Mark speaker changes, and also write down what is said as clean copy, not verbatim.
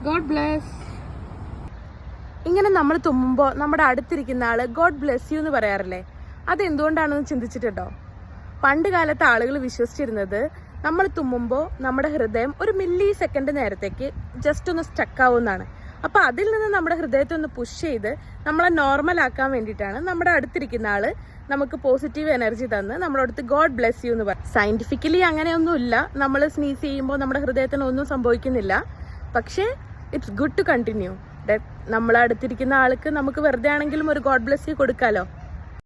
Speaker 1: God bless. ഇങ്ങനെ നമ്മൾ തുമ്മുമ്പോൾ നമ്മുടെ അടുത്തിരിക്കുന്ന ആള് ഗോഡ് ബ്ലെസ് യു എന്ന് പറയാറില്ലേ? അതെന്തുകൊണ്ടാണെന്ന് ചിന്തിച്ചിട്ടുണ്ടോ? പണ്ട് കാലത്ത് ആളുകൾ വിശ്വസിച്ചിരുന്നത് നമ്മൾ തുമ്മുമ്പോൾ നമ്മുടെ ഹൃദയം ഒരു മില്ലി സെക്കൻഡ് നേരത്തേക്ക് ജസ്റ്റ് ഒന്ന് സ്റ്റക്കാവുന്നതാണ്. അപ്പോൾ അതിൽ നിന്ന് നമ്മുടെ ഹൃദയത്തെ ഒന്ന് പുഷ് ചെയ്ത് നമ്മളെ നോർമൽ ആക്കാൻ വേണ്ടിയിട്ടാണ് നമ്മുടെ അടുത്തിരിക്കുന്ന ആള് നമുക്ക് പോസിറ്റീവ് എനർജി തന്ന് നമ്മുടെ അടുത്ത് ഗോഡ് ബ്ലെസ് യു എന്ന് പറയും. സയന്റിഫിക്കലി അങ്ങനെയൊന്നുമില്ല. നമ്മൾ സ്നീസ് ചെയ്യുമ്പോൾ നമ്മുടെ ഹൃദയത്തിന് ഒന്നും സംഭവിക്കുന്നില്ല. പക്ഷേ ഇറ്റ്സ് ഗുഡ് ടു കണ്ടിന്യൂ. നമ്മളെ അടുത്തിരിക്കുന്ന ആൾക്ക് നമുക്ക് വെറുതെ ആണെങ്കിലും ഒരു ഗോഡ് ബ്ലെസ് യു കൊടുക്കാമല്ലോ.